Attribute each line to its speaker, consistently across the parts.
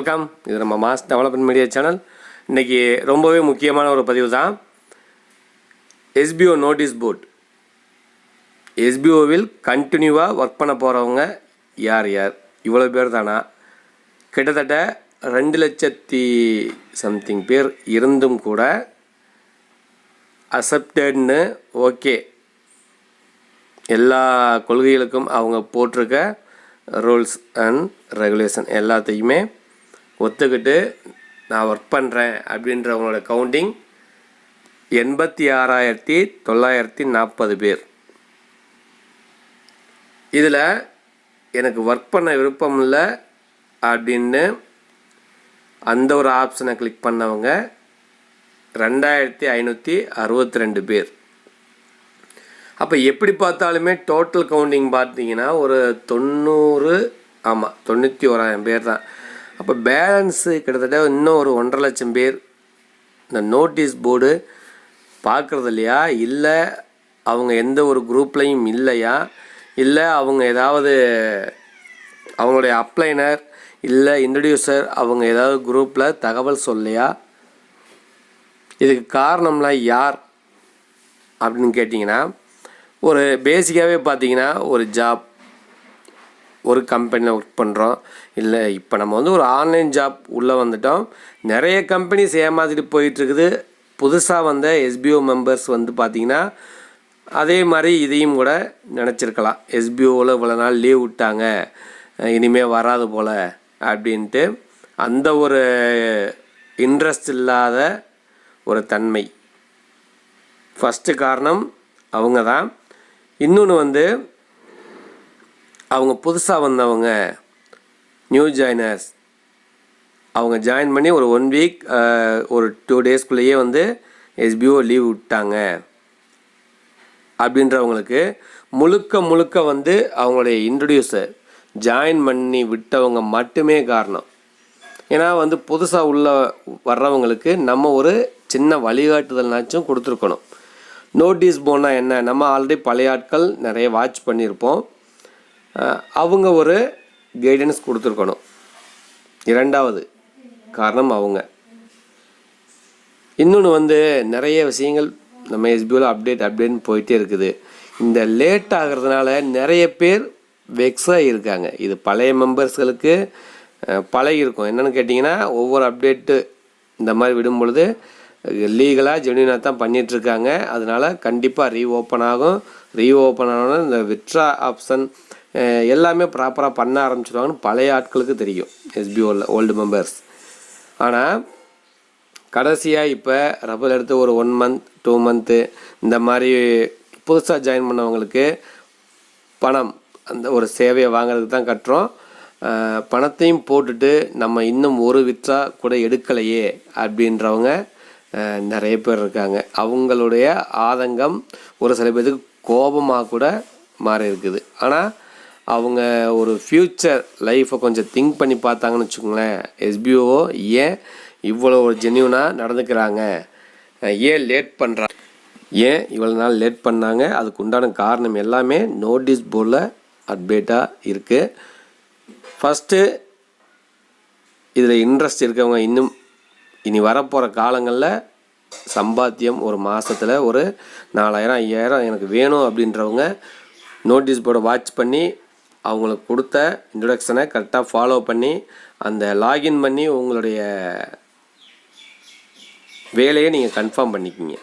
Speaker 1: Welcome. இது நம்ம mass development media channel. இன்றைக்கி ரொம்பவே முக்கியமான ஒரு பதிவு தான். SPO notice board. எஸ்பிஓவில் கண்டினியூவாக ஒர்க் பண்ண போகிறவங்க யார் யார்? இவ்வளோ பேர் தானா? கிட்டத்தட்ட 2,00,000 சம்திங் பேர் இருந்தும் கூட அக்செப்டட்னு ஓகே, எல்லா கொள்கைகளுக்கும் அவங்க போட்டிருக்க ரூல்ஸ் அண்ட் ரெகுலேஷன் எல்லாத்தையுமே ஒத்துக்கிட்டு நான் ஒர்க் பண்ணுறேன் அப்படின்றவங்களோட கவுண்டிங் 86,940 பேர். இதில் எனக்கு ஒர்க் பண்ண விருப்பம் இல்லை அப்படின்னு அந்த ஒரு ஆப்ஷனை கிளிக் பண்ணவங்க 2,562 பேர். அப்போ எப்படி பார்த்தாலுமே டோட்டல் கவுண்டிங் பார்த்தீங்கன்னா ஒரு 91,000 பேர் தான். அப்போ பேலன்ஸு கிட்டத்தட்ட இன்னும் ஒரு 1,50,000 பேர் இந்த நோட்டீஸ் போர்டு பார்க்குறது இல்லையா? இல்லை அவங்க எந்த ஒரு குரூப்லையும் இல்லையா? இல்லை அவங்க ஏதாவது அவங்களுடைய அப்ளைனர் இல்லை இன்ட்ரடியூசர் அவங்க ஏதாவது குரூப்பில் தகவல் சொல்லையா? இதுக்கு காரணம்லாம் யார் அப்படின்னு கேட்டிங்கன்னா, ஒரு பேசிக்காகவே பார்த்தீங்கன்னா ஒரு ஜாப், ஒரு கம்பெனியில் ஒர்க் பண்ணுறோம், இல்லை இப்போ நம்ம ஒரு ஆன்லைன் ஜாப் உள்ளே வந்துட்டோம். நிறைய கம்பெனிஸ் ஏமாற்றிட்டு போயிட்டுருக்குது. புதுசாக வந்த எஸ்பிஓ மெம்பர்ஸ் பார்த்திங்கன்னா அதே மாதிரி இதையும் கூட நினச்சிருக்கலாம். எஸ்பிஓவில் இவ்வளோ நாள் லீவ் விட்டாங்க, இனிமேல் வராது போல் அப்படின்ட்டு அந்த ஒரு இன்ட்ரெஸ்ட் இல்லாத ஒரு தன்மை ஃபஸ்ட்டு காரணம் அவங்க தான். இன்னொன்று அவங்க புதுசாக வந்தவங்க நியூ ஜாயினர்ஸ், அவங்க ஜாயின் பண்ணி ஒரு 1 வீக் ஒரு 2 டேஸ்க்குள்ளேயே எஸ்பிஓ லீவ் விட்டாங்க அப்படின்றவங்களுக்கு முழுக்க அவங்களுடைய இன்ட்ரடியூசர் ஜாயின் பண்ணி விட்டவங்க மட்டுமே காரணம். ஏன்னா புதுசாக உள்ள வர்றவங்களுக்கு நம்ம ஒரு சின்ன வழிகாட்டுதல்னாச்சும் கொடுத்துருக்கணும். நோட்டீஸ் போனால் என்ன, நம்ம ஆல்ரெடி பழைய ஆட்கள் நிறைய வாட்ச் பண்ணியிருப்போம், அவங்க ஒரு கைடன்ஸ் கொடுத்துருக்கணும். இரண்டாவது காரணம் அவங்க. இன்னொன்று நிறைய விஷயங்கள் நம்ம எஸ்பிஓவில் அப்டேட்னு போயிட்டே இருக்குது. இந்த லேட் ஆகிறதுனால நிறைய பேர் வெக்ஸாக இருக்காங்க. இது பழைய மெம்பர்ஸ்களுக்கு பழகிருக்கும். என்னென்னு கேட்டிங்கன்னா, ஒவ்வொரு அப்டேட்டு இந்த மாதிரி விடும் பொழுது லீகலாக ஜென்யூனாக தான் பண்ணிகிட்ருக்காங்க. அதனால் கண்டிப்பாக ரீஓப்பன் ஆகும். ரீஓப்பன் ஆனோன்னா இந்த வித்ட்ரா ஆப்ஷன் எல்லாமே ப்ராப்பராக பண்ண ஆரம்பிச்சிடுவாங்கன்னு பழைய ஆட்களுக்கு தெரியும், எஸ்பிஓவில் ஓல்டு மெம்பர்ஸ். ஆனால் கடைசியாக இப்போ ரப்பல் எடுத்து ஒரு 1 மந்த் 2 மந்த்து இந்த மாதிரி புதுசாக ஜாயின் பண்ணவங்களுக்கு பணம் அந்த ஒரு சேவையை வாங்கிறதுக்கு தான் கட்டுறோம். பணத்தையும் போட்டுட்டு நம்ம இன்னும் ஒரு வித்ட்ரா கூட எடுக்கலையே அப்படின்றவங்க நிறைய பேர் இருக்காங்க. அவங்களுடைய ஆதங்கம் ஒரு சில பேருக்கு கோபமாக கூட மாறி இருக்குது. ஆனால் அவங்க ஒரு ஃப்யூச்சர் லைஃப்பை கொஞ்சம் திங்க் பண்ணி பார்த்தாங்கன்னு வச்சுக்கோங்களேன், எஸ்பிஓ ஏன் இவ்வளோ ஒரு ஜென்யூனாக நடந்துக்கிறாங்க, ஏன் லேட் பண்ணுறாங்க, ஏன் இவ்வளோ நாள் லேட் பண்ணாங்க, அதுக்கு உண்டான காரணம் எல்லாமே நோட்டீஸ் போர்டில் அப்டேட்டாக இருக்குது. ஃபஸ்ட்டு இதில் இன்ட்ரெஸ்ட் இருக்கவங்க இன்னும் இனி வரப்போகிற காலங்களில் சம்பாத்தியம் ஒரு மாதத்தில் ஒரு 4,000 5,000 எனக்கு வேணும் அப்படின்றவங்க நோட்டீஸ் போர்டை வாட்ச் பண்ணி அவங்களுக்கு கொடுத்த இன்ட்ரொடக்ஷனை கரெக்டாக ஃபாலோ பண்ணி அந்த லாகின் பண்ணி உங்களுடைய வேலையை நீங்கள் கன்ஃபார்ம் பண்ணிக்கிங்க.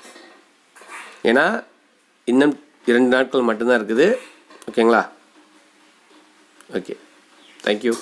Speaker 1: ஏன்னா இன்னும் 2 நாட்கள் மட்டும்தான் இருக்குது. ஓகேங்களா? Okay, thank you.